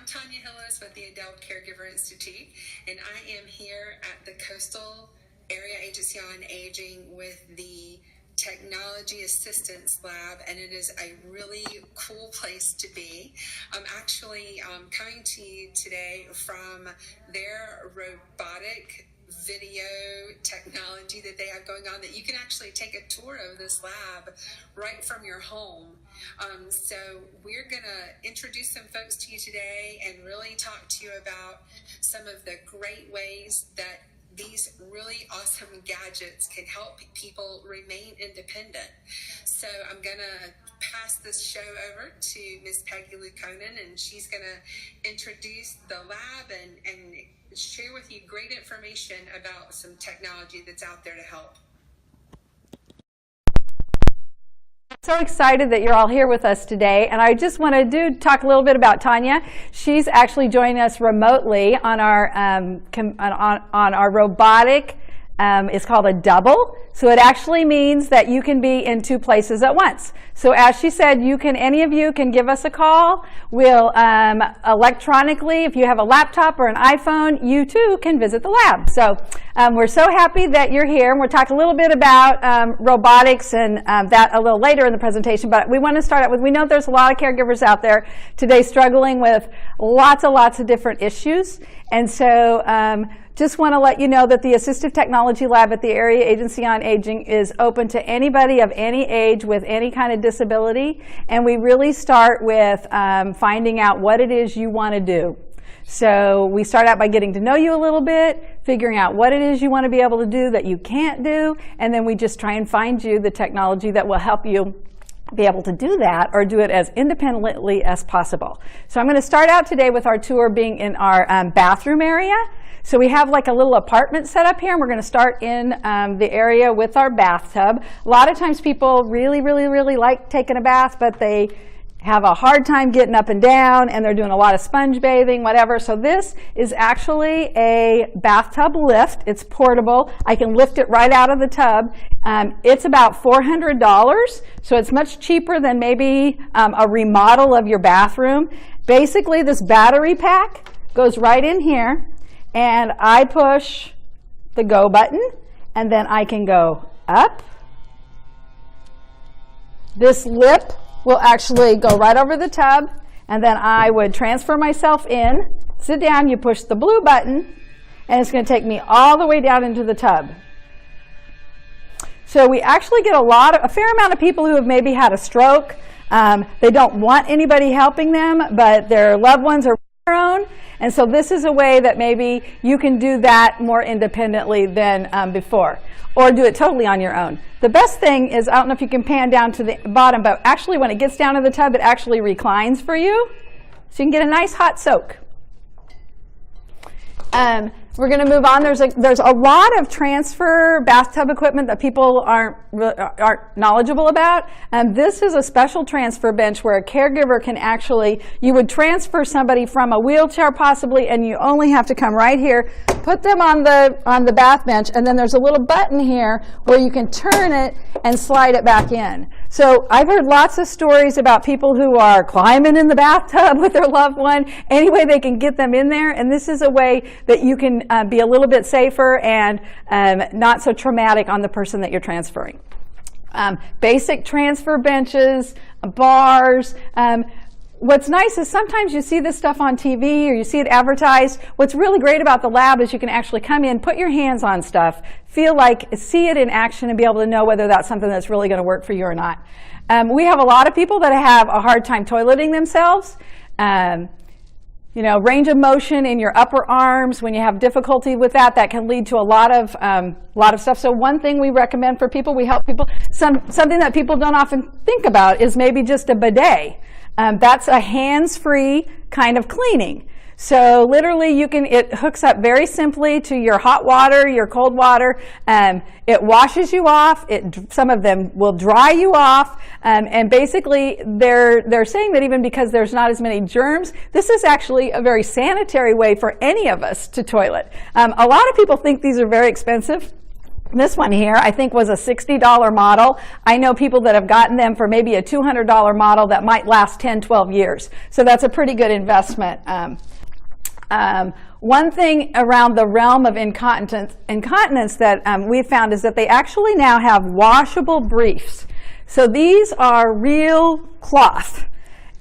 I'm Tanya Hillis with the Edel Caregiver Institute, and I am here at the Coastal Area Agency on Aging with the Technology Assistance Lab, and it is a really cool place to be. I'm actually coming to you today from their robotic video technology that they have going on, that you can actually take a tour of this lab right from your home. So we're going to introduce some folks to you today and really talk to you about some of the great ways that these really awesome gadgets can help people remain independent. So I'm going to pass this show over to Ms. Peggy Lukonen, and she's going to introduce the lab and share with you great information about some technology that's out there to help. So excited that you're all here with us today, and I just want to talk a little bit about Tanya. She's actually joining us remotely on our on our robotic. It's called a double, so it actually means that you can be in two places at once. So as she said, any of you can give us a call. We'll electronically, if you have a laptop or an iPhone, you too can visit the lab. So we're so happy that you're here, and we'll talk a little bit about robotics and that a little later in the presentation. But we want to start out with, we know there's a lot of caregivers out there today struggling with lots of different issues, and so just want to let you know that the Assistive Technology Lab at the Area Agency on Aging is open to anybody of any age with any kind of disability, and we really start with finding out what it is you want to do. So we start out by getting to know you a little bit, figuring out what it is you want to be able to do that you can't do, and then we just try and find you the technology that will help you be able to do that or do it as independently as possible. So I'm going to start out today with our tour being in our bathroom area. So we have like a little apartment set up here, and we're going to start in the area with our bathtub. A lot of times people really like taking a bath, but they have a hard time getting up and down, and they're doing a lot of sponge bathing, whatever. So this is actually a bathtub lift. It's portable. I can lift it right out of the tub. It's about $400, so it's much cheaper than maybe a remodel of your bathroom. Basically, this battery pack goes right in here, and I push the go button, and then I can go up. This lip will actually go right over the tub, and then I would transfer myself in, sit down, you push the blue button, and it's going to take me all the way down into the tub. So we actually get a fair amount of people who have maybe had a stroke. They don't want anybody helping them, but their loved ones are their own. And so this is a way that maybe you can do that more independently than before, or do it totally on your own. The best thing is, I don't know if you can pan down to the bottom, but actually when it gets down to the tub, it actually reclines for you, so you can get a nice hot soak. We're going to move on. There's a lot of transfer bathtub equipment that people aren't knowledgeable about. This is a special transfer bench where a caregiver can actually, you would transfer somebody from a wheelchair possibly, and you only have to come right here, put them on the bath bench, and then there's a little button here where you can turn it and slide it back in. So I've heard lots of stories about people who are climbing in the bathtub with their loved one, any way they can get them in there, and this is a way that you can be a little bit safer and not so traumatic on the person that you're transferring. Basic transfer benches, bars. What's nice is sometimes you see this stuff on TV or you see it advertised. What's really great about the lab is you can actually come in, put your hands on stuff, see it in action, and be able to know whether that's something that's really going to work for you or not. We have a lot of people that have a hard time toileting themselves. You know, range of motion in your upper arms, when you have difficulty with that, that can lead to a lot of stuff. So one thing we recommend for people, we help people, something that people don't often think about is maybe just a bidet. That's a hands-free kind of cleaning. So literally it hooks up very simply to your hot water, your cold water. It washes you off. Some of them will dry you off. And basically they're saying that even because there's not as many germs, this is actually a very sanitary way for any of us to toilet. A lot of people think these are very expensive. This one here, I think, was a $60 model. I know people that have gotten them for maybe a $200 model that might last 10, 12 years. So that's a pretty good investment. One thing around the realm of incontinence that we've found is that they actually now have washable briefs. So these are real cloth.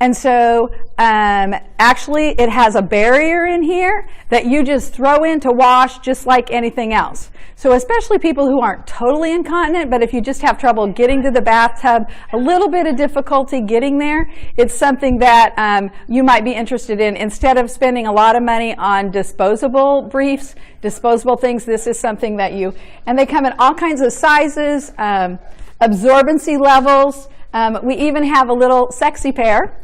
And so actually it has a barrier in here that you just throw in to wash just like anything else. So especially people who aren't totally incontinent, but if you just have trouble getting to the bathtub, a little bit of difficulty getting there, it's something that you might be interested in. Instead of spending a lot of money on disposable briefs, disposable things, this is something that and they come in all kinds of sizes, absorbency levels. We even have a little sexy pair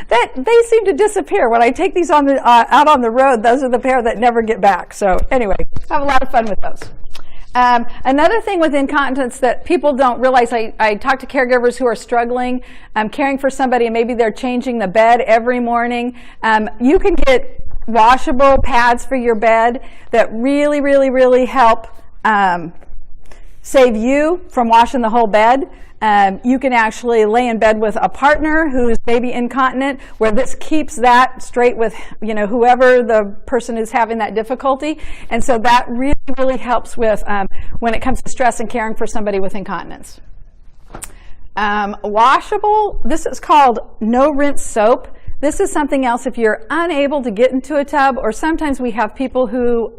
that they seem to disappear. When I take these on out on the road, those are the pair that never get back. So anyway, have a lot of fun with those. Another thing with incontinence that people don't realize, I talk to caregivers who are struggling, caring for somebody, and maybe they're changing the bed every morning. You can get washable pads for your bed that really, really, really help save you from washing the whole bed. You can actually lay in bed with a partner who's maybe incontinent, where this keeps that straight with whoever the person is having that difficulty. And so that really, really helps with when it comes to stress and caring for somebody with incontinence. Washable, this is called no rinse soap. This is something else if you're unable to get into a tub, or sometimes we have people who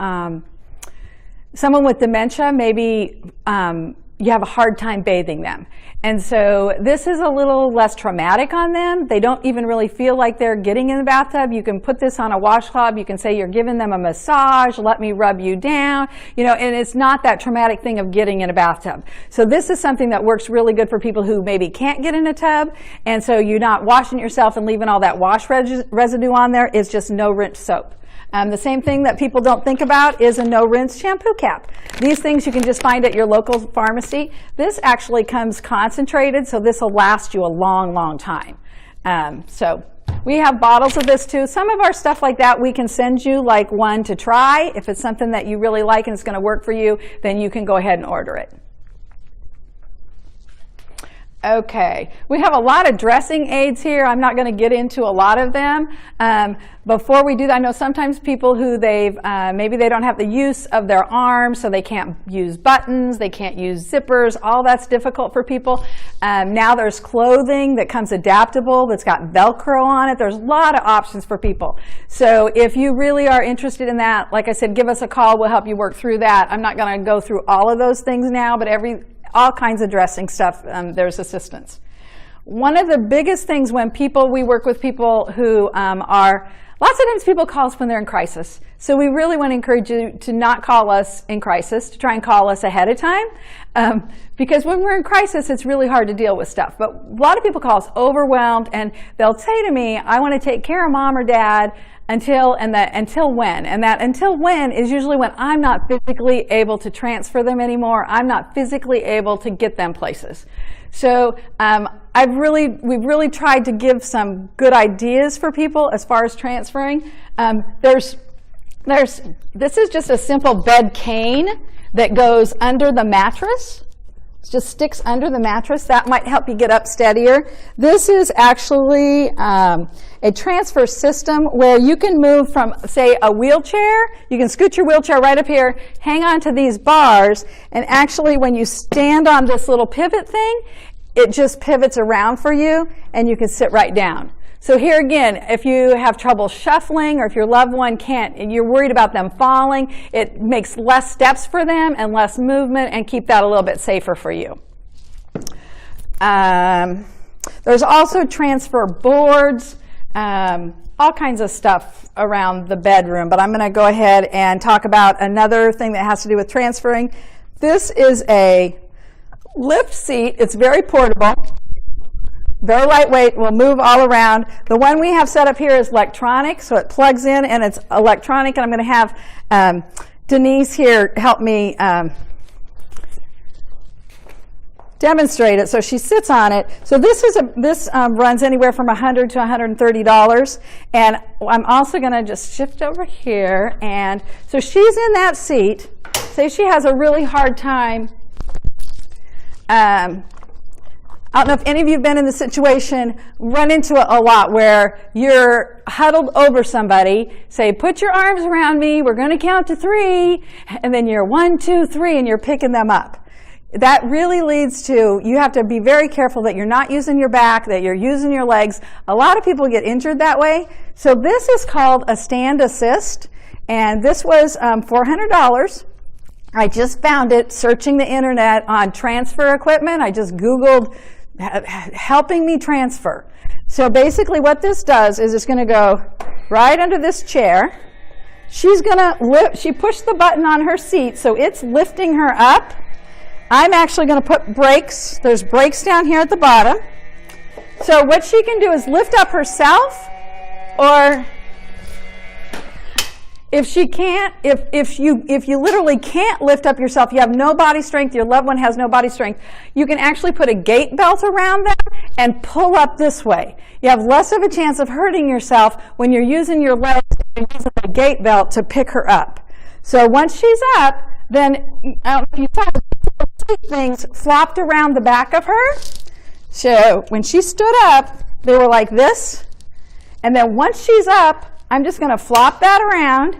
someone with dementia, maybe you have a hard time bathing them. And so this is a little less traumatic on them. They don't even really feel like they're getting in the bathtub. You can put this on a washcloth. You can say you're giving them a massage, let me rub you down, and it's not that traumatic thing of getting in a bathtub. So this is something that works really good for people who maybe can't get in a tub, and so you're not washing yourself and leaving all that wash residue on there. It's just no rinse soap. The same thing that people don't think about is a no-rinse shampoo cap. These things you can just find at your local pharmacy. This actually comes concentrated, so this will last you a long, long time. So we have bottles of this too. Some of our stuff like that, we can send you like one to try. If it's something that you really like and it's going to work for you, then you can go ahead and order it. Okay, we have a lot of dressing aids here. I'm not going to get into a lot of them. Before we do that, I know sometimes people who maybe they don't have the use of their arms, so they can't use buttons, they can't use zippers, all that's difficult for people. Now there's clothing that comes adaptable, that's got Velcro on it. There's a lot of options for people. So if you really are interested in that, like I said, give us a call, we'll help you work through that. I'm not going to go through all of those things now, but all kinds of dressing stuff, there's assistance. One of the biggest things when we work with people who lots of times people call us when they're in crisis. So we really want to encourage you to not call us in crisis, to try and call us ahead of time. Because when we're in crisis, it's really hard to deal with stuff. But a lot of people call us overwhelmed, and they'll say to me, I want to take care of mom or dad until when? And that until when is usually when I'm not physically able to transfer them anymore. I'm not physically able to get them places. So we've really tried to give some good ideas for people as far as transferring. This is just a simple bed cane that goes under the mattress. It just sticks under the mattress. That might help you get up steadier. This is actually a transfer system where you can move from, say, a wheelchair. You can scoot your wheelchair right up here, hang on to these bars, and actually when you stand on this little pivot thing, it just pivots around for you, and you can sit right down. So here again, if you have trouble shuffling, or if your loved one can't, and you're worried about them falling, it makes less steps for them and less movement, and keep that a little bit safer for you. There's also transfer boards, all kinds of stuff around the bedroom, but I'm going to go ahead and talk about another thing that has to do with transferring. This is a lift seat. It's very portable. Very lightweight, will move all around. The one we have set up here is electronic, so it plugs in and it's electronic, and I'm going to have Denise here help me demonstrate it. So she sits on it. So this runs anywhere from $100 to $130, and I'm also going to just shift over here, and so she's in that seat. say she has a really hard time. I don't know if any of you have been in the situation, run into it a lot, where you're huddled over somebody, say, put your arms around me, we're going to count to 3, and then you're 1, 2, 3, and you're picking them up. That really leads to, you have to be very careful that you're not using your back, that you're using your legs. A lot of people get injured that way. So this is called a stand assist, and this was $400. I just found it searching the internet on transfer equipment. I just Googled helping me transfer. So basically what this does is it's going to go right under this chair. She's going to lift, she pushed the button on her seat, so it's lifting her up. I'm actually going to put brakes. There's brakes down here at the bottom. So what she can do is lift up herself, or if she can't, if you literally can't lift up yourself, you have no body strength, your loved one has no body strength, you can actually put a gait belt around them and pull up this way. You have less of a chance of hurting yourself when you're using your legs and using a gait belt to pick her up. So once she's up, then I don't know if you saw, things flopped around the back of her. So when she stood up, they were like this. And then once she's up, I'm just going to flop that around.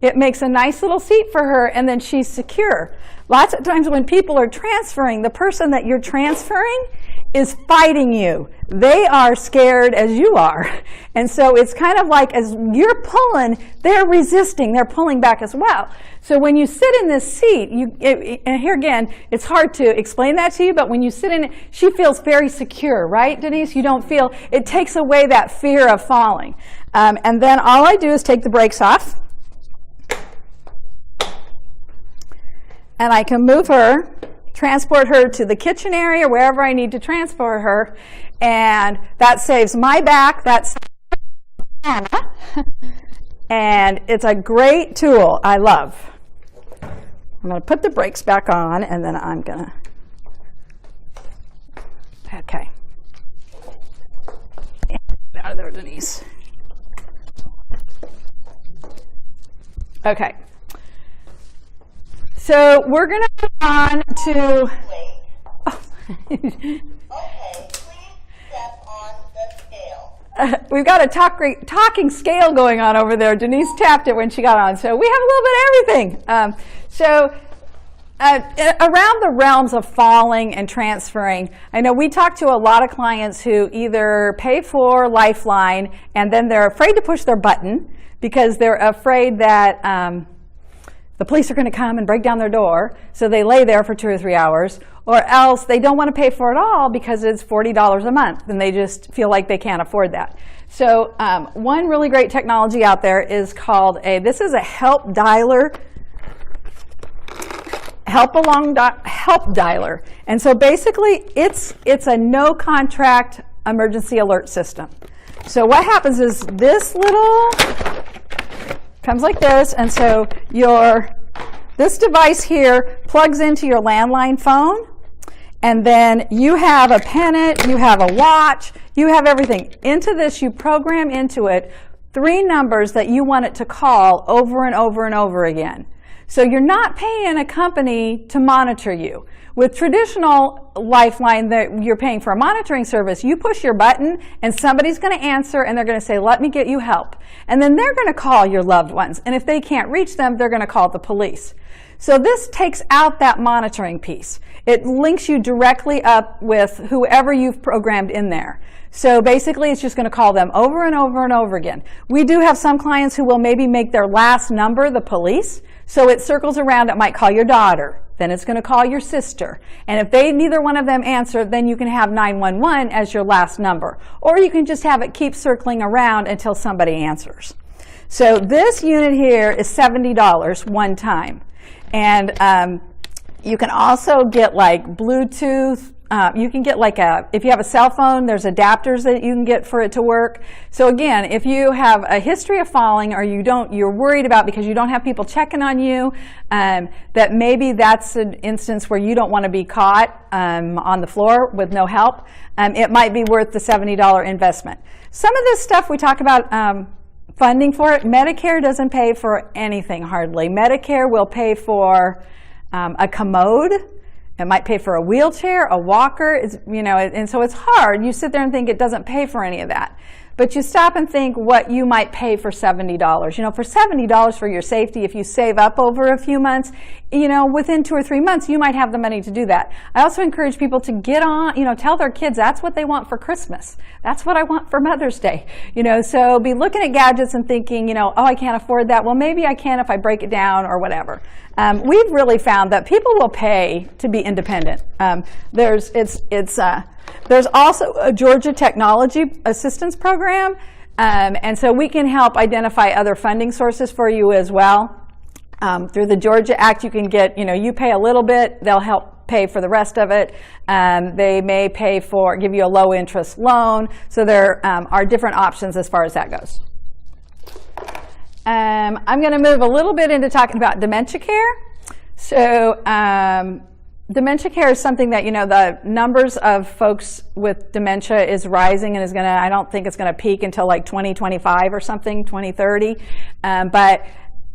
It makes a nice little seat for her, and then she's secure. Lots of times when people are transferring, the person that you're transferring is fighting you. They are scared as you are. And so it's kind of like as you're pulling, they're resisting, they're pulling back as well. So when you sit in this seat, and here again, it's hard to explain that to you, but when you sit in it, she feels very secure, right, Denise? You don't feel, it takes away that fear of falling. And then all I do is take the brakes off. And I can move her, transport her to the kitchen area, wherever I need to transport her, and that saves my back, that saves Savannah, and it's a great tool I love. I'm going to put the brakes back on, and then I'm going to, okay. Out of there, Denise. Okay. So we're going to move on to. Oh. Okay, please step on the scale. We've got a talking scale going on over there. Denise tapped it when she got on, so we have a little bit of everything. Around the realms of falling and transferring, I know we talk to a lot of clients who either pay for Lifeline and then they're afraid to push their button because they're afraid that the police are going to come and break down their door, so they lay there for 2 or 3 hours, or else they don't want to pay for it all because it's $40 a month, and they just feel like they can't afford that. So one really great technology out there is called this is a help dialer, help dialer. And so basically it's a no contract emergency alert system. So what happens is this little comes like this, and so this device here plugs into your landline phone, and then you have a pennant, you have a watch, you have everything. Into this, you program into it 3 numbers that you want it to call over and over and over again. So you're not paying a company to monitor you. With traditional Lifeline, that you're paying for a monitoring service, you push your button and somebody's going to answer and they're going to say, let me get you help. And then they're going to call your loved ones. And if they can't reach them, they're going to call the police. So this takes out that monitoring piece. It links you directly up with whoever you've programmed in there. So basically, it's just going to call them over and over and over again. We do have some clients who will maybe make their last number the police. So it circles around. It might call your daughter. Then it's going to call your sister. And if neither one of them answer, then you can have 911 as your last number. Or you can just have it keep circling around until somebody answers. So this unit here is $70 one time. And you can also get like Bluetooth. You can get like if you have a cell phone, there's adapters that you can get for it to work. So again, if you have a history of falling, or you're worried about because you don't have people checking on you, that maybe that's an instance where you don't want to be caught on the floor with no help, it might be worth the $70 investment. Some of this stuff we talk about funding for it. Medicare doesn't pay for anything hardly. Medicare will pay for a commode. It might pay for a wheelchair, a walker, and so it's hard. You sit there and think it doesn't pay for any of that. But you stop and think what you might pay for $70. For $70 for your safety, if you save up over a few months, within 2 or 3 months, you might have the money to do that. I also encourage people to get on, tell their kids that's what they want for Christmas. That's what I want for Mother's Day. So be looking at gadgets and thinking, oh, I can't afford that. Well, maybe I can if I break it down or whatever. We've really found that people will pay to be independent. There's also a Georgia Technology Assistance Program, and so we can help identify other funding sources for you as well. Through the Georgia Act, you can get, you pay a little bit, they'll help pay for the rest of it. They may give you a low interest loan, so there are different options as far as that goes. I'm going to move a little bit into talking about dementia care. So dementia care is something that, the numbers of folks with dementia is rising and is going to, I don't think it's going to peak until like 2025 or something, 2030. But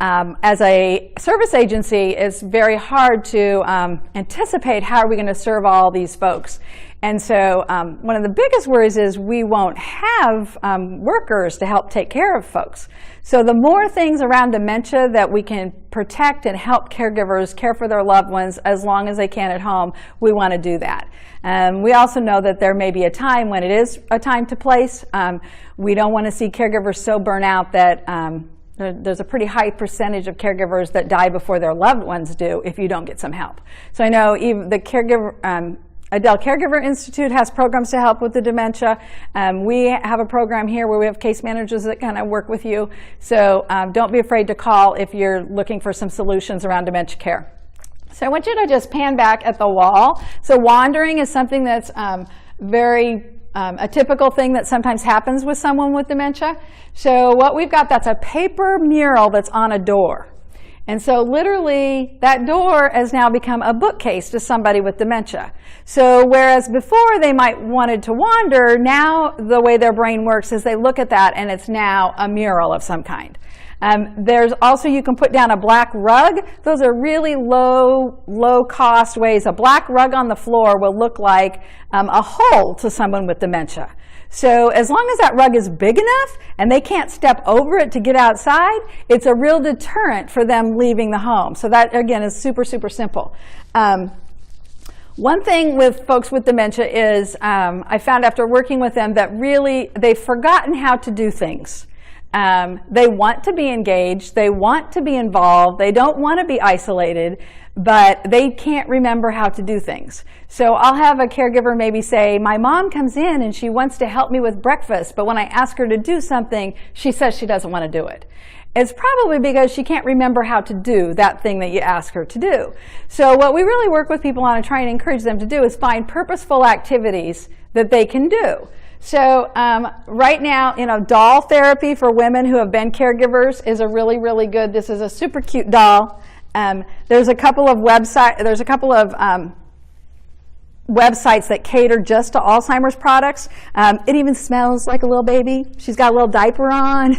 as a service agency, it's very hard to anticipate how are we going to serve all these folks. And so one of the biggest worries is we won't have workers to help take care of folks. So the more things around dementia that we can protect and help caregivers care for their loved ones as long as they can at home, we want to do that. We also know that there may be a time when it is a time to place. We don't want to see caregivers so burnt out that there's a pretty high percentage of caregivers that die before their loved ones do if you don't get some help. So I know even the Edel Caregiver Institute has programs to help with the dementia. We have a program here where we have case managers that kind of work with you. So don't be afraid to call if you're looking for some solutions around dementia care. So I want you to just pan back at the wall. So wandering is something that's a typical thing that sometimes happens with someone with dementia. So what we've got, that's a paper mural that's on a door. And so literally that door has now become a bookcase to somebody with dementia. So whereas before they might wanted to wander, now the way their brain works is they look at that and it's now a mural of some kind. There's also, you can put down a black rug. Those are really low cost ways. A black rug on the floor will look like a hole to someone with dementia. So as long as that rug is big enough and they can't step over it to get outside, it's a real deterrent for them leaving the home. So that, again, is super, super simple. One thing with folks with dementia is I found after working with them that really they've forgotten how to do things. They want to be engaged, they want to be involved, they don't want to be isolated, but they can't remember how to do things. So I'll have a caregiver maybe say, my mom comes in and she wants to help me with breakfast, but when I ask her to do something, she says she doesn't want to do it. It's probably because she can't remember how to do that thing that you ask her to do. So what we really work with people on and try and encourage them to do is find purposeful activities that they can do. So right now, doll therapy for women who have been caregivers is a really, really good. This is a super cute doll. There's a couple of websites that cater just to Alzheimer's products. It even smells like a little baby. She's got a little diaper on.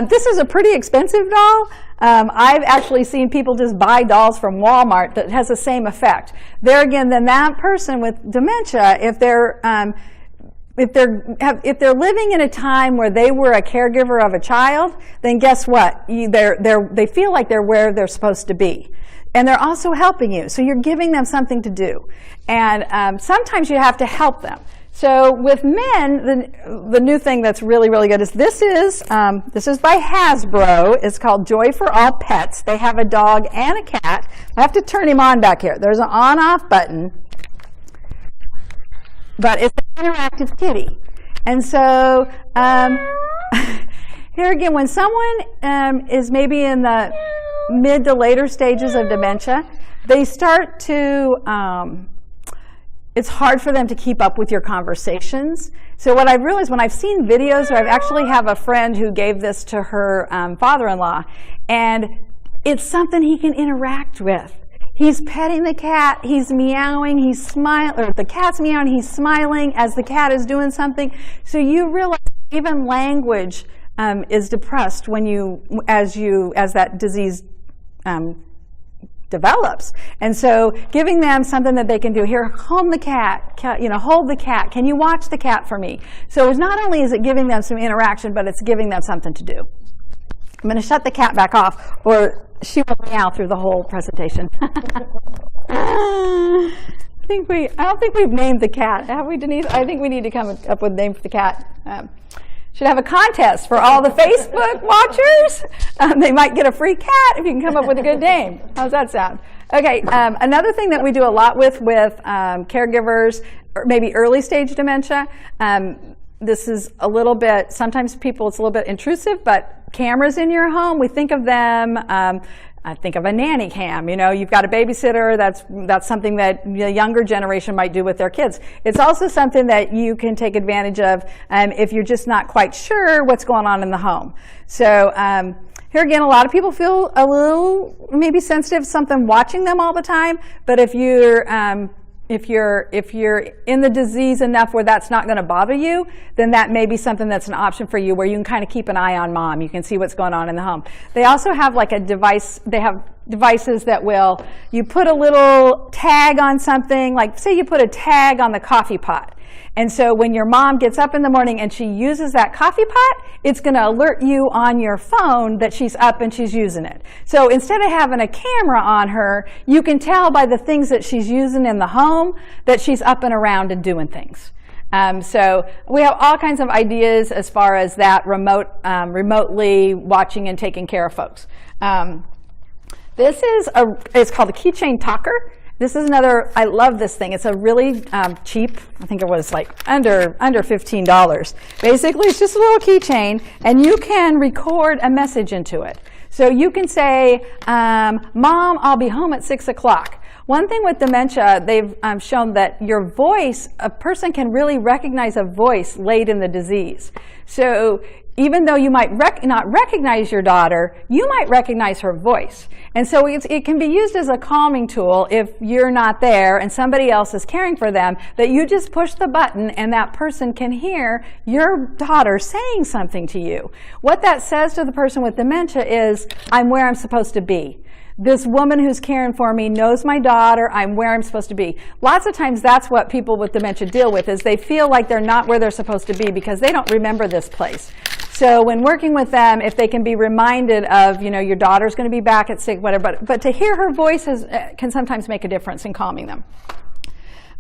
This is a pretty expensive doll. I've actually seen people just buy dolls from Walmart that has the same effect. There again, then that person with dementia, if they're living in a time where they were a caregiver of a child, then guess what? They feel like they're where they're supposed to be. And they're also helping you. So you're giving them something to do. And sometimes you have to help them. So with men, the new thing that's really, really good is this is by Hasbro. It's called Joy for All Pets. They have a dog and a cat. I have to turn him on back here. There's an on-off button. But it's an interactive kitty. And so here again, when someone is maybe in the mid to later stages of dementia, they start to, it's hard for them to keep up with your conversations. So what I've realized when I've seen videos, I actually have a friend who gave this to her father-in-law, and it's something he can interact with. He's petting the cat, he's meowing, he's smiling, or the cat's meowing, he's smiling as the cat is doing something. So you realize even language is depressed when as that disease develops. And so giving them something that they can do, here, hold the cat, hold the cat. Can you watch the cat for me? So it's not only is it giving them some interaction, but it's giving them something to do. I'm going to shut the cat back off, or she will meow through the whole presentation. I don't think we've named the cat, have we, Denise? I think we need to come up with a name for the cat. Should have a contest for all the Facebook watchers. They might get a free cat if you can come up with a good name. How's that sound? Okay, another thing that we do a lot with caregivers, or maybe early stage dementia, this is a little bit, sometimes it's a little bit intrusive, but cameras in your home, we think of them, I think of a nanny cam. You've got a babysitter. That's something that the younger generation might do with their kids. It's also something that you can take advantage of if you're just not quite sure what's going on in the home. So here again, a lot of people feel a little maybe sensitive to something watching them all the time. But if you're in the disease enough where that's not going to bother you, then that may be something that's an option for you, where you can kind of keep an eye on mom. You can see what's going on in the home. They also have like a device. They have devices that you put a little tag on something, like say you put a tag on the coffee pot. And so when your mom gets up in the morning and she uses that coffee pot, it's going to alert you on your phone that she's up and she's using it. So instead of having a camera on her, you can tell by the things that she's using in the home that she's up and around and doing things. So we have all kinds of ideas as far as that remotely watching and taking care of folks. It's called a keychain talker. This is another, I love this thing. It's a really cheap, I think it was like under $15. Basically, it's just a little keychain, and you can record a message into it. So you can say, Mom, I'll be home at 6 o'clock. One thing with dementia, they've shown that your voice, a person can really recognize a voice late in the disease. So even though you might not recognize your daughter, you might recognize her voice. And so it can be used as a calming tool if you're not there and somebody else is caring for them, that you just push the button and that person can hear your daughter saying something to you. What that says to the person with dementia is, I'm where I'm supposed to be. This woman who's caring for me knows my daughter, I'm where I'm supposed to be. Lots of times that's what people with dementia deal with, is they feel like they're not where they're supposed to be because they don't remember this place. So when working with them, if they can be reminded of, your daughter's going to be back at 6, whatever, but to hear her voice can sometimes make a difference in calming them.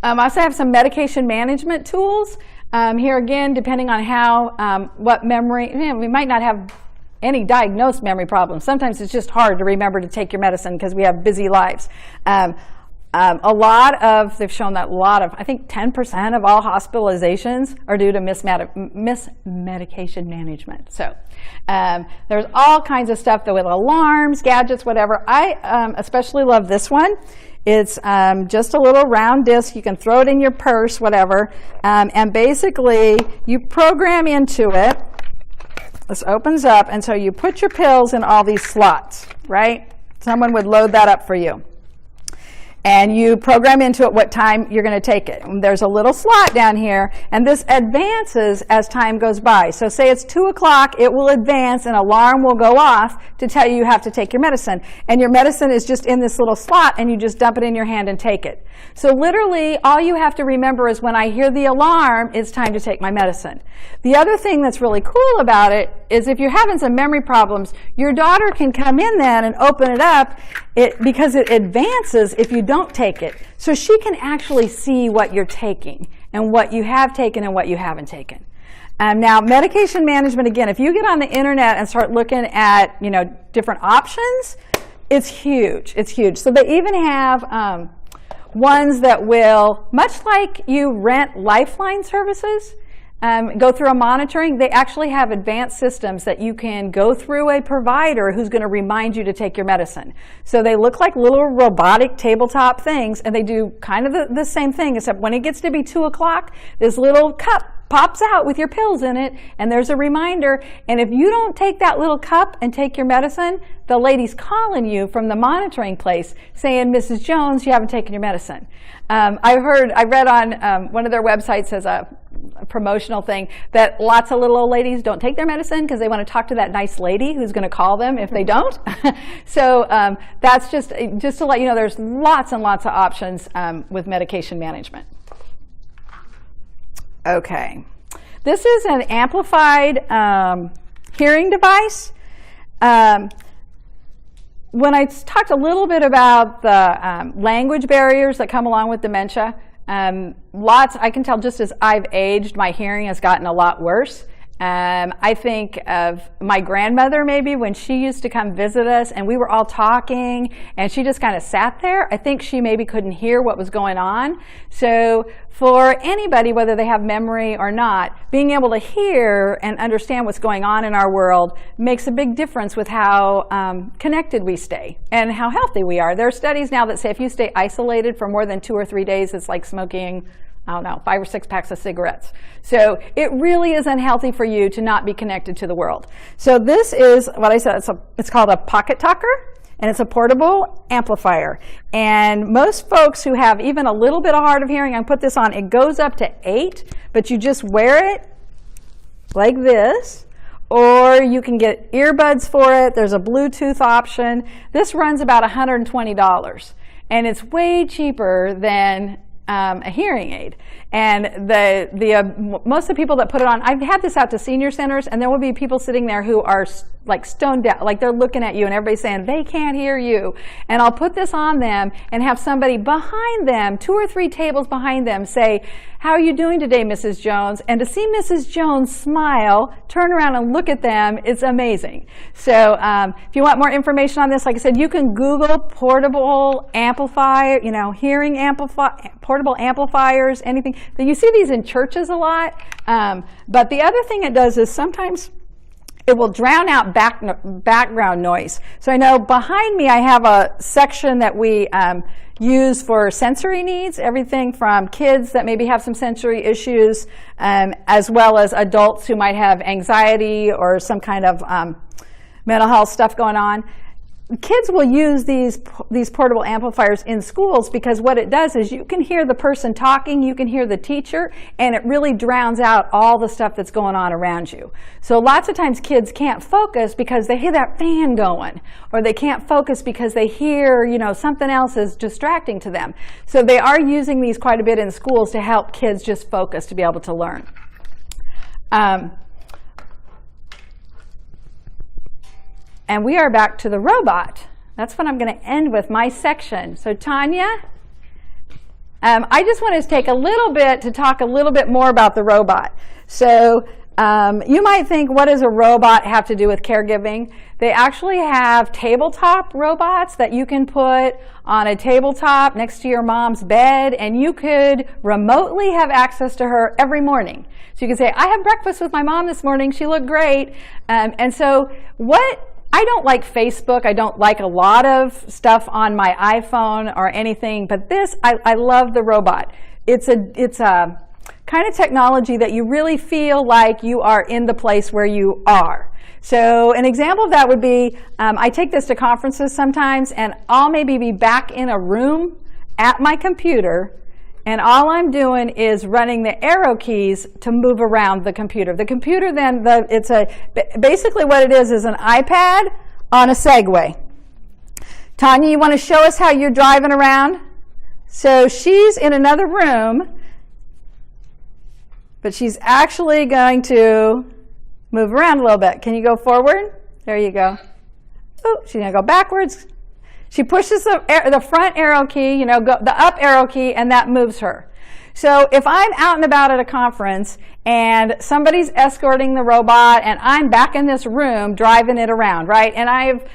I also have some medication management tools. Here again, depending on what memory, we might not have any diagnosed memory problems. Sometimes it's just hard to remember to take your medicine because we have busy lives. They've shown that I think 10% of all hospitalizations are due to mismedication management. So there's all kinds of stuff with alarms, gadgets, whatever. I especially love this one. It's just a little round disc. You can throw it in your purse, whatever. And basically, you program into it. This opens up, and so you put your pills in all these slots, right? Someone would load that up for you. And you program into it what time you're going to take it. And there's a little slot down here, and this advances as time goes by. So say it's 2 o'clock, it will advance, an alarm will go off to tell you have to take your medicine. And your medicine is just in this little slot, and you just dump it in your hand and take it. So literally, all you have to remember is when I hear the alarm, it's time to take my medicine. The other thing that's really cool about it is if you're having some memory problems, your daughter can come in then and open it up because it advances if you don't take it. So she can actually see what you're taking and what you have taken and what you haven't taken. Now, medication management, again, if you get on the internet and start looking at different options, it's huge. It's huge. So they even have ones that will, much like you rent Lifeline services, go through a monitoring, they actually have advanced systems that you can go through a provider who's going to remind you to take your medicine. So they look like little robotic tabletop things, and they do kind of the same thing, except when it gets to be 2 o'clock, this little cup pops out with your pills in it, and there's a reminder. And if you don't take that little cup and take your medicine, the lady's calling you from the monitoring place saying, Mrs. Jones, you haven't taken your medicine. I read on one of their websites, says promotional thing that lots of little old ladies don't take their medicine because they want to talk to that nice lady who's going to call them if they don't. So that's just to let you know, there's lots and lots of options with medication management. Okay. This is an amplified hearing device. When I talked a little bit about the language barriers that come along with dementia, I can tell just as I've aged, my hearing has gotten a lot worse. I think of my grandmother maybe when she used to come visit us and we were all talking and she just kind of sat there. I think she maybe couldn't hear what was going on. So for anybody, whether they have memory or not, being able to hear and understand what's going on in our world makes a big difference with how connected we stay and how healthy we are. There are studies now that say if you stay isolated for more than 2 or 3 days, it's like smoking, I don't know, 5 or 6 packs of cigarettes. So it really is unhealthy for you to not be connected to the world. So this is what I said, it's called a pocket talker, and it's a portable amplifier. And most folks who have even a little bit of hard of hearing, I put this on, it goes up to 8, but you just wear it like this, or you can get earbuds for it. There's a Bluetooth option. This runs about $120, and it's way cheaper than a hearing aid. And most of the people that put it on, I've had this out to senior centers, and there will be people sitting there who are like stoned down, like they're looking at you and everybody's saying they can't hear you. And I'll put this on them and have somebody behind them, 2 or 3 tables behind them, say, "How are you doing today, Mrs. Jones?" And to see Mrs. Jones smile, turn around and look at them, it's amazing. So if you want more information on this, like I said, you can Google portable amplifier, hearing portable amplifiers, anything. You see these in churches a lot. But the other thing it does is sometimes it will drown out background noise. So I know behind me I have a section that we use for sensory needs, everything from kids that maybe have some sensory issues, as well as adults who might have anxiety or some kind of mental health stuff going on. Kids will use these portable amplifiers in schools because what it does is you can hear the person talking, you can hear the teacher, and it really drowns out all the stuff that's going on around you. So lots of times kids can't focus because they hear that fan going, or they can't focus because they hear, something else is distracting to them. So they are using these quite a bit in schools to help kids just focus to be able to learn. And we are back to the robot. That's what I'm going to end with my section. So Tanya, I just want to take a little bit to talk a little bit more about the robot. So you might think, what does a robot have to do with caregiving? They actually have tabletop robots that you can put on a tabletop next to your mom's bed, and you could remotely have access to her every morning. So you can say, I had breakfast with my mom this morning. She looked great. And so I don't like Facebook. I don't like a lot of stuff on my iPhone or anything, but this, I love the robot. It's a kind of technology that you really feel like you are in the place where you are. So an example of that would be, I take this to conferences sometimes, and I'll maybe be back in a room at my computer, and all I'm doing is running the arrow keys to move around the computer. The computer then, basically what it is an iPad on a Segway. Tanya, you want to show us how you're driving around? So she's in another room, but she's actually going to move around a little bit. Can you go forward? There you go. Oh, she's going to go backwards. She pushes the front arrow key, the up arrow key, and that moves her. So if I'm out and about at a conference and somebody's escorting the robot and I'm back in this room driving it around, right? And I've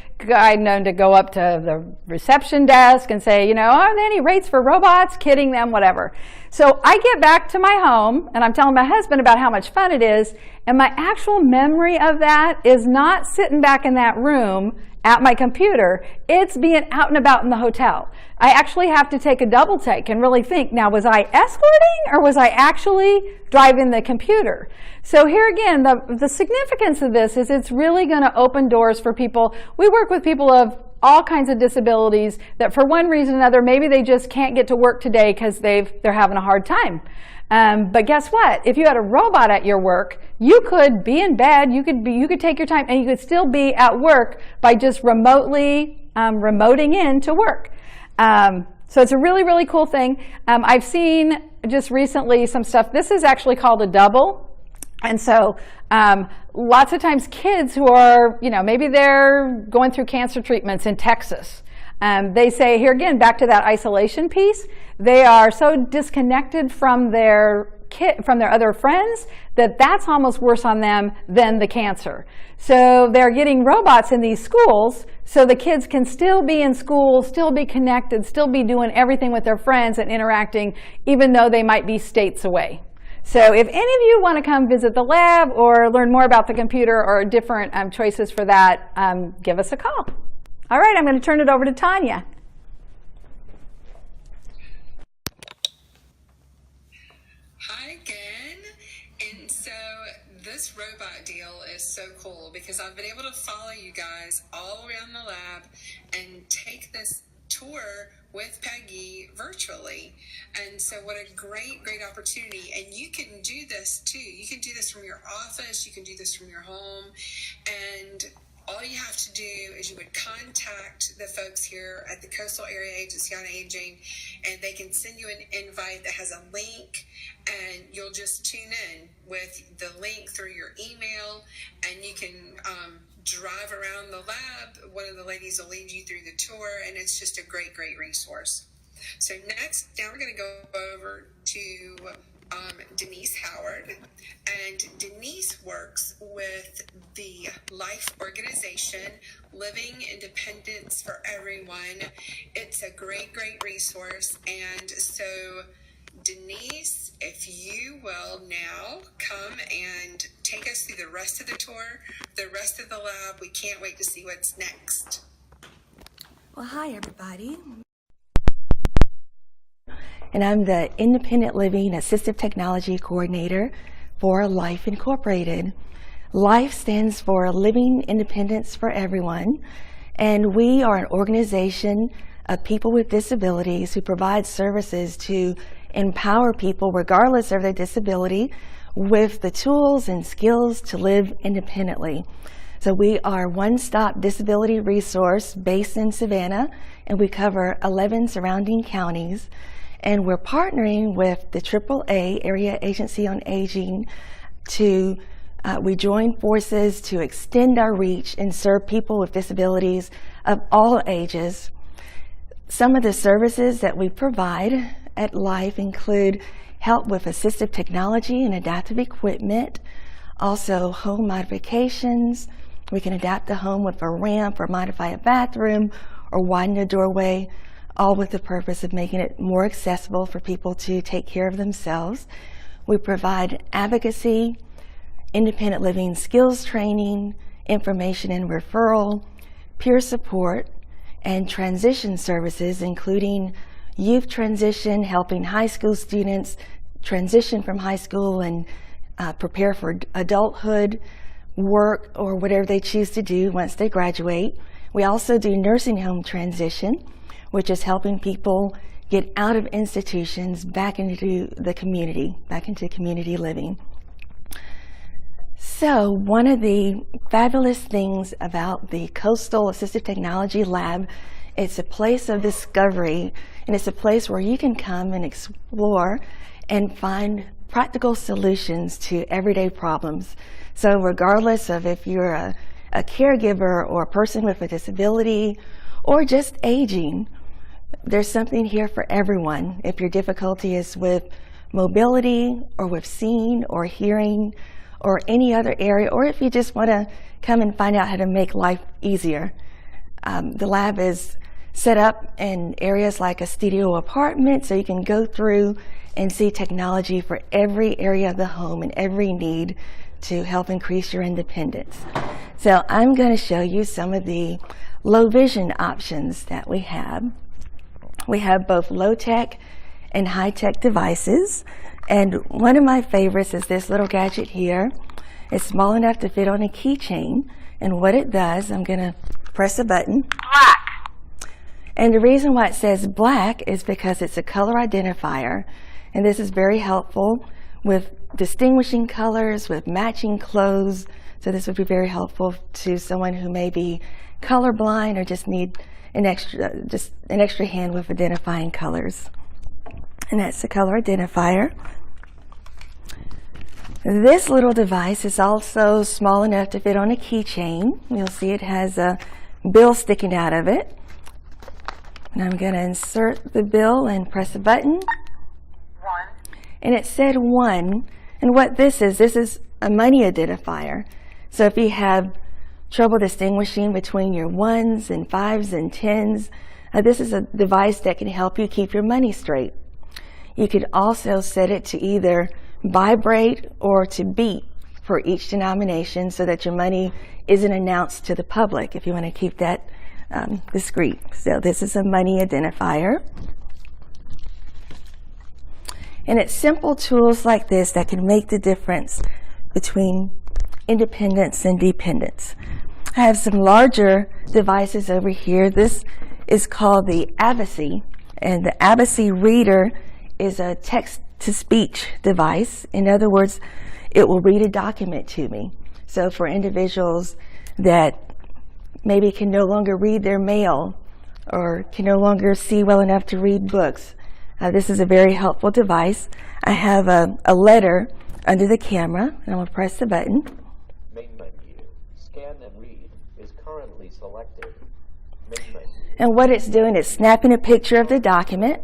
known to go up to the reception desk and say, are there any rates for robots? Kidding them, whatever. So I get back to my home and I'm telling my husband about how much fun it is, and my actual memory of that is not sitting back in that room at my computer, it's being out and about in the hotel. I actually have to take a double take and really think, now was I escorting or was I actually driving the computer? So here again, the significance of this is it's really going to open doors for people. We work with people of all kinds of disabilities that for one reason or another, maybe they just can't get to work today because they're having a hard time. But guess what? If you had a robot at your work, you could be in bed, you could take your time, and you could still be at work by just remotely remoting in to work. So it's a really, really cool thing. I've seen just recently some stuff. This is actually called a double. And so lots of times kids who are, maybe they're going through cancer treatments in Texas. They say, here again, back to that isolation piece, they are so disconnected from their other friends that's almost worse on them than the cancer. So they're getting robots in these schools so the kids can still be in school, still be connected, still be doing everything with their friends and interacting, even though they might be states away. So if any of you want to come visit the lab or learn more about the computer or different choices for that, give us a call. All right, I'm going to turn it over to Tanya. Hi again. And so this robot deal is so cool because I've been able to follow you guys all around the lab and take this tour with Peggy virtually. And so what a great opportunity. And you can do this too. You can do this from your office. You can do this from your home. And all you have to do is you would contact the folks here at the Coastal Area Agency on Aging, and they can send you an invite that has a link, and you'll just tune in with the link through your email, and you can drive around the lab. One of the ladies will lead you through the tour, and it's just a great resource. So now we're going to go over to Denise Howard, and Denise works with the Life organization, Living Independence for Everyone. It's a great resource. And so Denise, if you will now come and take us through the rest of the tour, the rest of the lab. We can't wait to see what's next. Well, hi everybody. And I'm the Independent Living Assistive Technology Coordinator for Life Incorporated. Life stands for Living Independence for Everyone, and we are an organization of people with disabilities who provide services to empower people regardless of their disability with the tools and skills to live independently. So we are a one-stop disability resource based in Savannah, and we cover 11 surrounding counties. And we're partnering with the AAA Area Agency on Aging to, we join forces to extend our reach and serve people with disabilities of all ages. Some of the services that we provide at Life include help with assistive technology and adaptive equipment, also home modifications. We can adapt the home with a ramp or modify a bathroom or widen a doorway, all with the purpose of making it more accessible for people to take care of themselves. We provide advocacy, independent living skills training, information and referral, peer support, and transition services, including youth transition, helping high school students transition from high school and prepare for adulthood, work, or whatever they choose to do once they graduate. We also do nursing home transition, which is helping people get out of institutions back into the community, back into community living. So one of the fabulous things about the Coastal Assistive Technology Lab, it's a place of discovery, and it's a place where you can come and explore and find practical solutions to everyday problems. So regardless of if you're a caregiver or a person with a disability or just aging, there's something here for everyone. If your difficulty is with mobility or with seeing or hearing or any other area, or if you just want to come and find out how to make life easier. The lab is set up in areas like a studio apartment, so you can go through and see technology for every area of the home and every need to help increase your independence. So I'm going to show you some of the low vision options that we have. We have both low-tech and high-tech devices, and one of my favorites is this little gadget here. It's small enough to fit on a keychain, and what it does, I'm going to press a button. Black! And the reason why it says black is because it's a color identifier, And this is very helpful with distinguishing colors, with matching clothes. So this would be very helpful to someone who may be colorblind or just need an extra hand with identifying colors. And that's the color identifier. This little device is also small enough to fit on a keychain. You'll see it has a bill sticking out of it. And I'm going to insert the bill and press a button. 1. And it said 1. And what this is a money identifier. So if you have trouble distinguishing between your 1s and 5s and 10s, this is a device that can help you keep your money straight. You could also set it to either vibrate or to beep for each denomination so that your money isn't announced to the public if you want to keep that discreet. So this is a money identifier. And it's simple tools like this that can make the difference between independence and dependence. I have some larger devices over here. This is called the Abacy, and the Abacy reader is a text-to-speech device. In other words, it will read a document to me. So for individuals that maybe can no longer read their mail or can no longer see well enough to read books, this is a very helpful device. I have a letter under the camera, and I'm going to press the button. Main menu. Scan and read is currently selected. Main menu. And what it's doing is snapping a picture of the document.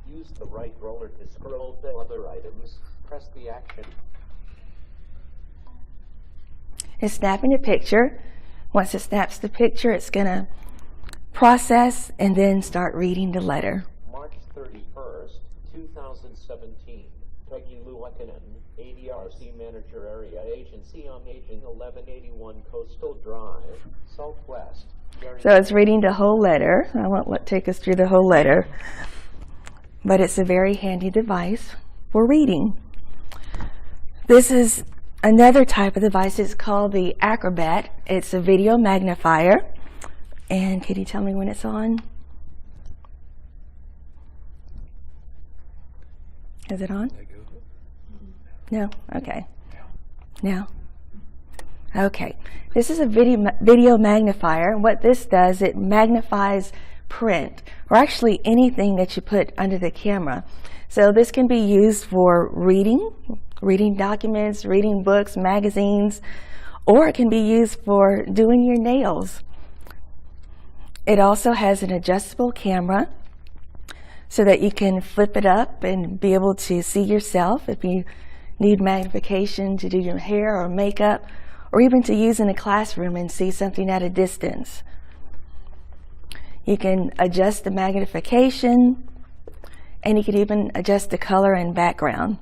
Use the right roller to scroll to other items. Press the action. It's snapping a picture. Once it snaps the picture, it's going to process and then start reading the letter. March 31st, 2017. Peggy Luekkanen, ADRC Manager Area, Agency on Aging, 1181 Coastal Drive, Southwest. So it's reading the whole letter. I won't take us through the whole letter, but it's a very handy device for reading. This is another type of device. It's called the Acrobat. It's a video magnifier. And can you tell me when it's on? Is it on? No? Okay. No? Okay. This is a video magnifier. And what this does, it magnifies print, or actually anything that you put under the camera. So this can be used for reading documents, reading books, magazines, or it can be used for doing your nails. It also has an adjustable camera so that you can flip it up and be able to see yourself if you need magnification to do your hair or makeup, or even to use in a classroom and see something at a distance. You can adjust the magnification, and you can even adjust the color and background.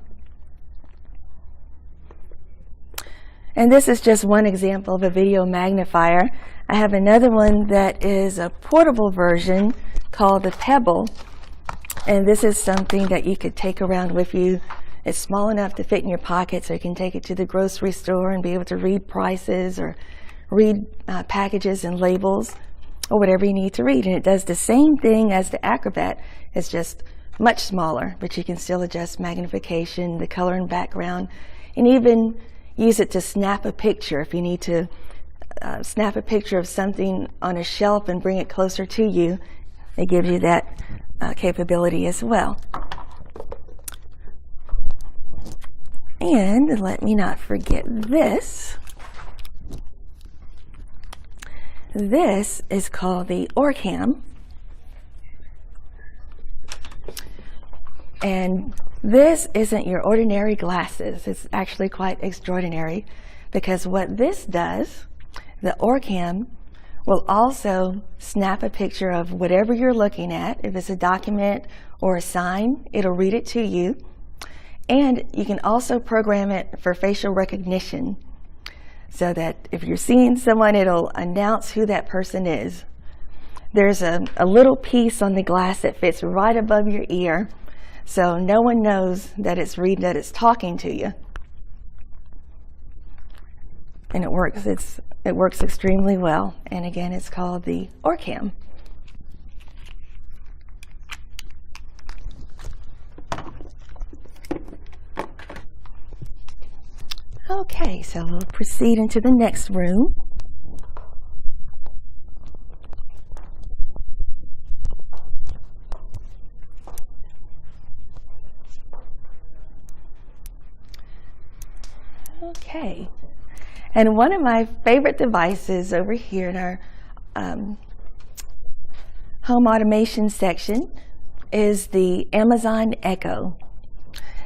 And this is just one example of a video magnifier. I have another one that is a portable version called the Pebble. And this is something that you could take around with you. It's small enough to fit in your pocket, so you can take it to the grocery store and be able to read prices or read packages and labels or whatever you need to read. And it does the same thing as the Acrobat. It's just much smaller, but you can still adjust magnification, the color and background, and even use it to snap a picture. If you need to snap a picture of something on a shelf and bring it closer to you, it gives you that capability as well. And let me not forget this. This is called the Orcam. And this isn't your ordinary glasses. It's actually quite extraordinary, because what this does, the Orcam, will also snap a picture of whatever you're looking at. If it's a document or a sign, it'll read it to you. And you can also program it for facial recognition, so that if you're seeing someone, it'll announce who that person is. There's a little piece on the glass that fits right above your ear, so no one knows that it's reading, that it's talking to you. And it works. It works extremely well. And again, it's called the Orcam. Okay, so we'll proceed into the next room. Okay, and one of my favorite devices over here in our home automation section is the Amazon Echo.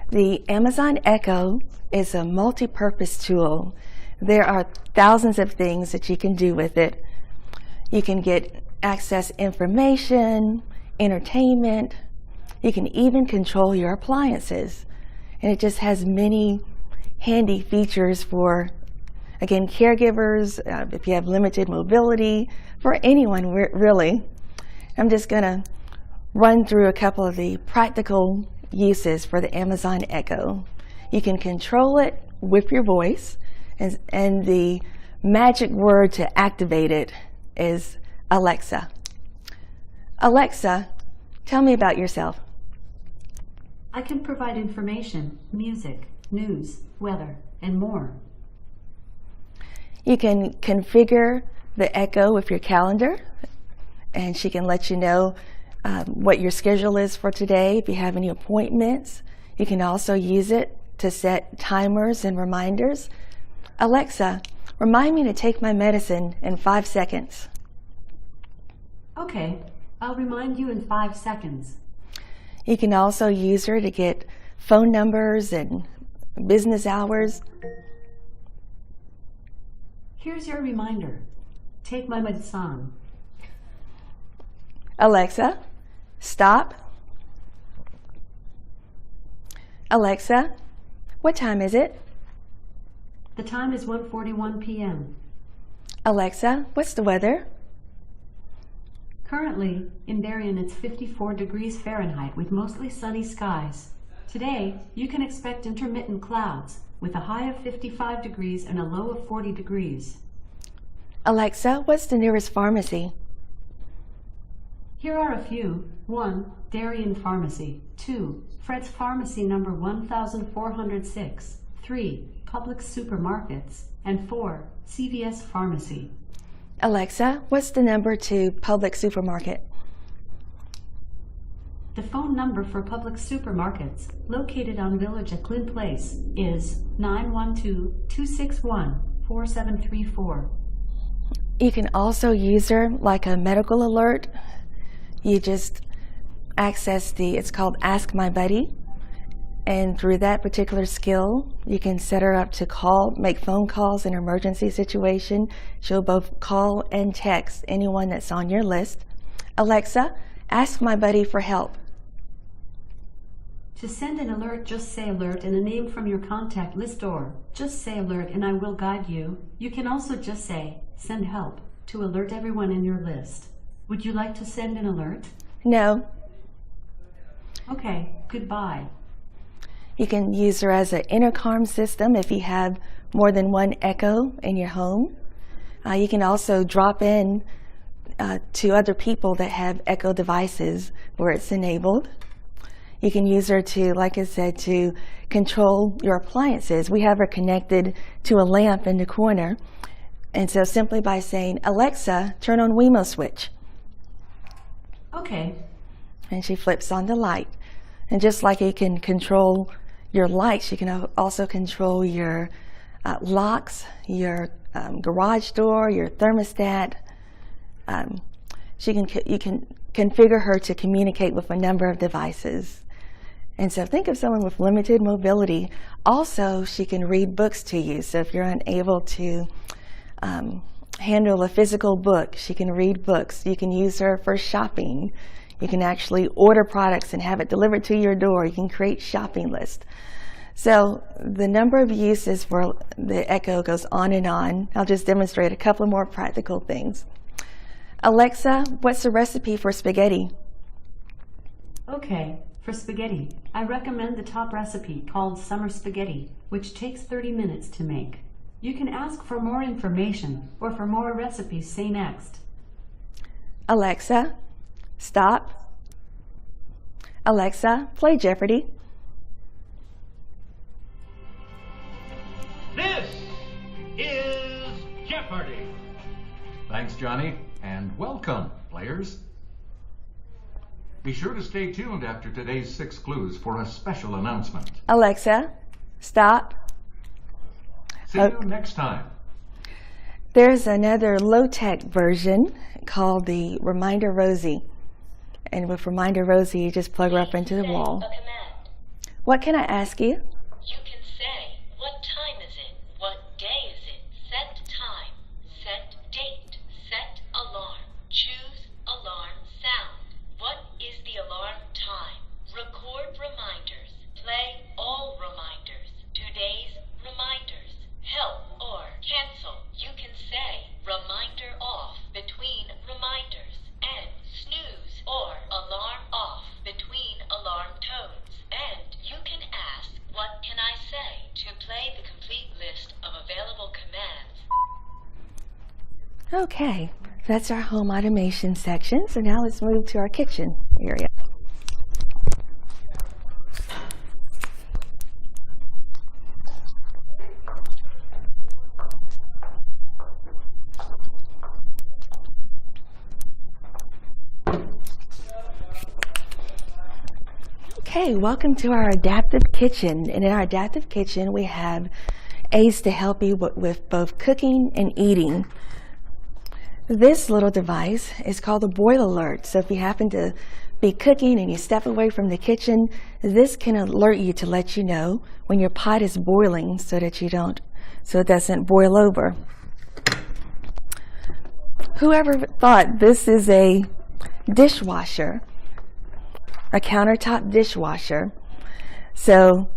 The Amazon Echo is a multi-purpose tool. There are thousands of things that you can do with it. You can access information, entertainment. You can even control your appliances. And it just has many handy features for, again, caregivers, if you have limited mobility, for anyone really. I'm just going to run through a couple of the practical uses for the Amazon Echo. You can control it with your voice, and the magic word to activate it is Alexa. Alexa, tell me about yourself. I can provide information, music, news, weather, and more. You can configure the Echo with your calendar, and she can let you know what your schedule is for today, if you have any appointments. You can also use it to set timers and reminders. Alexa, remind me to take my medicine in 5 seconds. Okay, I'll remind you in 5 seconds. You can also use her to get phone numbers and business hours. Here's your reminder. Take my medicine. Alexa, stop. Alexa, what time is it? The time is 1:41 p.m. Alexa, what's the weather? Currently, in Darien, it's 54 degrees Fahrenheit with mostly sunny skies. Today, you can expect intermittent clouds with a high of 55 degrees and a low of 40 degrees. Alexa, what's the nearest pharmacy? Here are a few. 1. Darien Pharmacy. 2. Fred's Pharmacy number 1406. 3. Public Supermarkets. And 4. CVS Pharmacy. Alexa, what's the number to Public Supermarket? The phone number for Public Supermarkets, located on Village at Glynn Place, is 912-261-4734. You can also use her like a medical alert. You just access it's called Ask My Buddy. And through that particular skill, you can set her up to make phone calls in an emergency situation. She'll both call and text anyone that's on your list. Alexa, ask my buddy for help. To send an alert, just say alert and a name from your contact list, or just say alert and I will guide you. You can also just say, send help, to alert everyone in your list. Would you like to send an alert? No. Okay, goodbye. You can use her as an intercom system if you have more than one Echo in your home. You can also drop in to other people that have Echo devices where it's enabled. You can use her to, like I said, to control your appliances. We have her connected to a lamp in the corner. And so simply by saying, Alexa, turn on Wemo switch. Okay. And she flips on the light. And just like you can control your lights, you can also control your locks, your garage door, your thermostat. You can configure her to communicate with a number of devices. And so think of someone with limited mobility. Also, she can read books to you. So if you're unable to handle a physical book, she can read books. You can use her for shopping. You can actually order products and have it delivered to your door. You can create shopping lists. So the number of uses for the Echo goes on and on. I'll just demonstrate a couple more practical things. Alexa, what's the recipe for spaghetti? Okay, for spaghetti, I recommend the top recipe called Summer Spaghetti, which takes 30 minutes to make. You can ask for more information, or for more recipes, say next. Alexa, stop. Alexa, play Jeopardy. This Johnny, and welcome, players. Be sure to stay tuned after today's 6 clues for a special announcement. Alexa, stop. See you next time. There's another low-tech version called the Reminder Rosie. And with Reminder Rosie, you just plug her up into the wall. A command. What can I ask you? You can say, what time is it? What day is it? Set time. Set date. Set alarm. Choose alarm sound. What is the alarm time? Record reminders. Play all reminders. Today's reminders. Help or cancel. You can say, reminder off between reminders. And snooze or alarm off between alarm tones. And you can ask, what can I say, to play the complete list of available commands. Okay, that's our home automation section. So now let's move to our kitchen area. Okay, welcome to our adaptive kitchen. And in our adaptive kitchen, we have aids to help you with both cooking and eating. This little device is called the boil alert. So if you happen to be cooking and you step away from the kitchen, this can alert you to let you know when your pot is boiling so it doesn't boil over. Whoever thought this is a dishwasher, a countertop dishwasher. So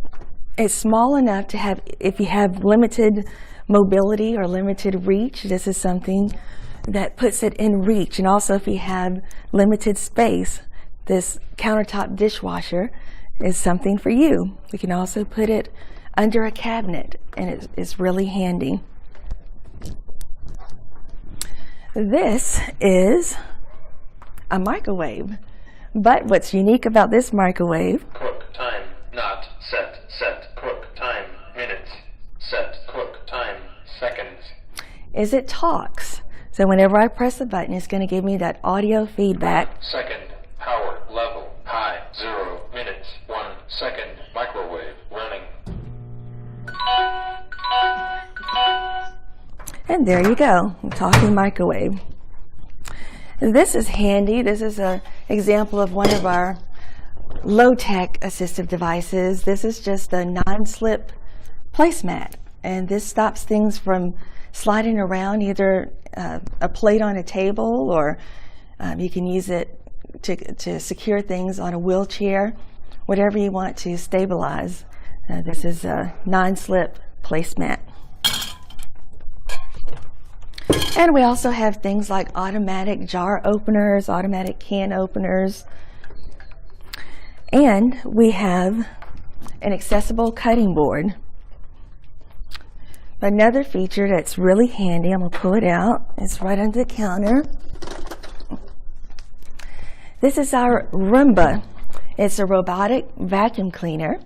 it's small enough to have, if you have limited mobility or limited reach, this is something that puts it in reach. And also if you have limited space, this countertop dishwasher is something for you. You can also put it under a cabinet, and it's really handy. This is a microwave. But what's unique about this microwave, cook time, not set, set, cook time, minutes, set, cook time, seconds, is it talks. So whenever I press the button, it's going to give me that audio feedback. second, power, level, high, 0, minutes, 1 second, microwave, running. And there you go, talking microwave. This is handy. This is an example of one of our low-tech assistive devices. This is just a non-slip placemat, and this stops things from sliding around, either a plate on a table, or you can use it to secure things on a wheelchair, whatever you want to stabilize. This is a non-slip placemat. And we also have things like automatic jar openers, automatic can openers. And we have an accessible cutting board. Another feature that's really handy, I'm going to pull it out. It's right under the counter. This is our Roomba. It's a robotic vacuum cleaner.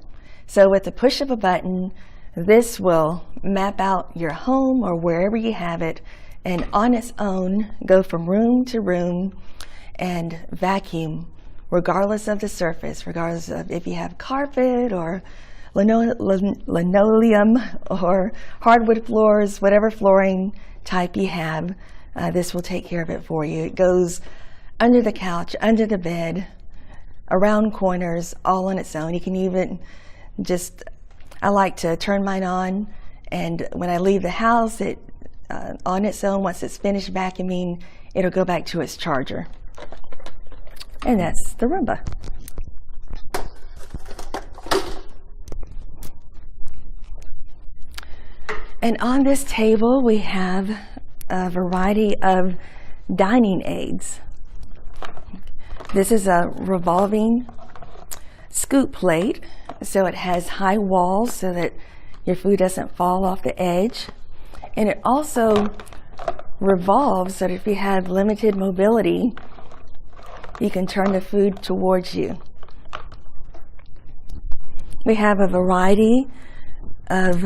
So with the push of a button, this will map out your home or wherever you have it, and on its own go from room to room and vacuum, regardless of the surface, regardless of if you have carpet or linoleum or hardwood floors, whatever flooring type you have, this will take care of it for you. It goes under the couch, under the bed, around corners, all on its own. You can even I like to turn mine on, and when I leave the house, it on its own, once it's finished vacuuming, it'll go back to its charger. And that's the Roomba. And on this table, we have a variety of dining aids. This is a revolving scoop plate, so it has high walls so that your food doesn't fall off the edge. And it also revolves so that if you have limited mobility, you can turn the food towards you. We have a variety of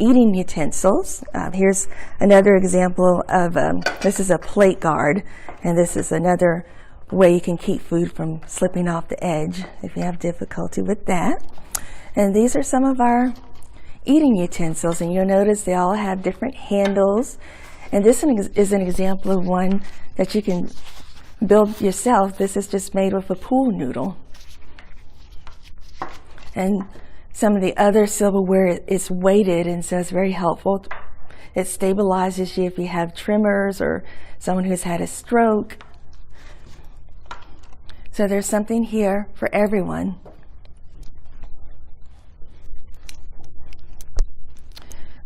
eating utensils. Here's another example of, this is a plate guard, and this is another way you can keep food from slipping off the edge if you have difficulty with that. And these are some of our eating utensils, and you'll notice they all have different handles. And this is an example of one that you can build yourself. This is just made with a pool noodle. And some of the other silverware is weighted, and so it's very helpful. It stabilizes you if you have tremors or someone who's had a stroke. So there's something here for everyone.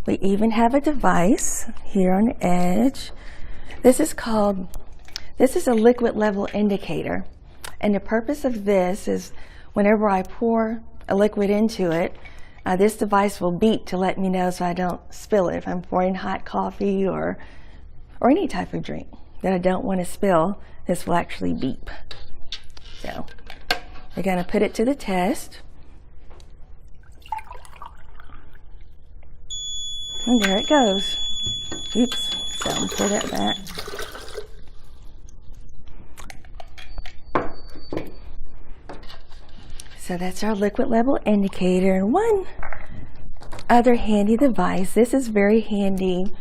We even have a device here on the edge. This is a liquid level indicator. And the purpose of this is whenever I pour a liquid into it, this device will beep to let me know so I don't spill it. If I'm pouring hot coffee or any type of drink that I don't want to spill, this will actually beep. So we're going to put it to the test. And there it goes. Oops, so I'm going to pull that back. So that's our liquid level indicator. And one other handy device, this is very handy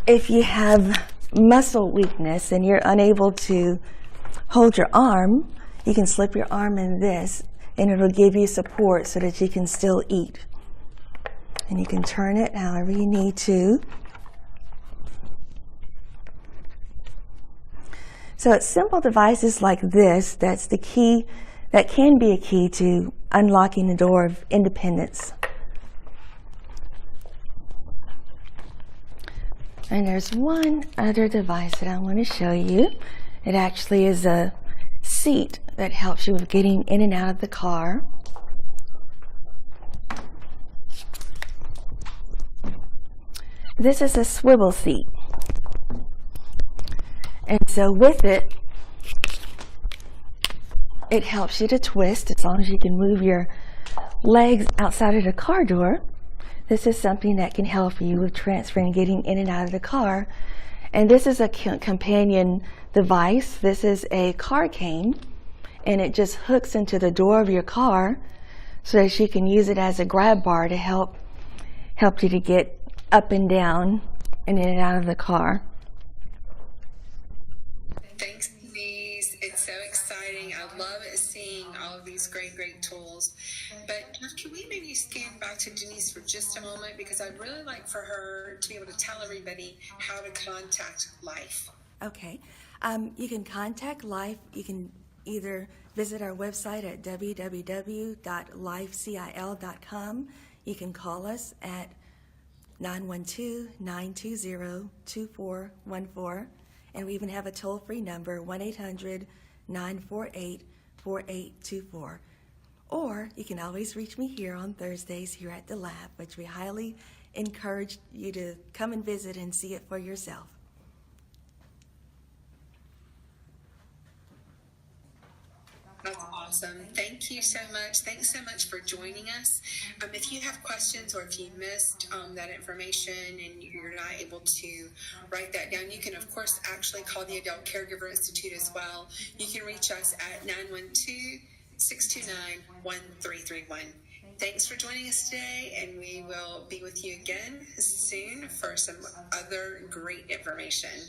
if you have muscle weakness and you're unable to hold your arm. You can slip your arm in this and it'll give you support so that you can still eat. And you can turn it however you need to. So it's simple devices like this that's the key, that can be a key to unlocking the door of independence. And there's one other device that I want to show you. It actually is a seat that helps you with getting in and out of the car. This is a swivel seat. And so with it, it helps you to twist as long as you can move your legs outside of the car door. This is something that can help you with transferring, getting in and out of the car. And this is a companion device. This is a car cane, and it just hooks into the door of your car so that you can use it as a grab bar to help you to get up and down and in and out of the car. Thanks, Denise. It's so exciting. I love seeing all of these great tools. But can we maybe scan back to Denise for just a moment, because I'd really like for her to be able to tell everybody how to contact Life. Okay. You can contact Life. You can either visit our website at www.lifecil.com. You can call us at 912-920-2414. And we even have a toll-free number, 1-800-948-4824. Or you can always reach me here on Thursdays here at the lab, which we highly encourage you to come and visit and see it for yourself. That's awesome. Thank you so much. Thanks so much for joining us. If you have questions or if you missed that information and you're not able to write that down, you can, of course, actually call the Edel Caregiver Institute as well. You can reach us at 912-629-1331. Thanks for joining us today, and we will be with you again soon for some other great information.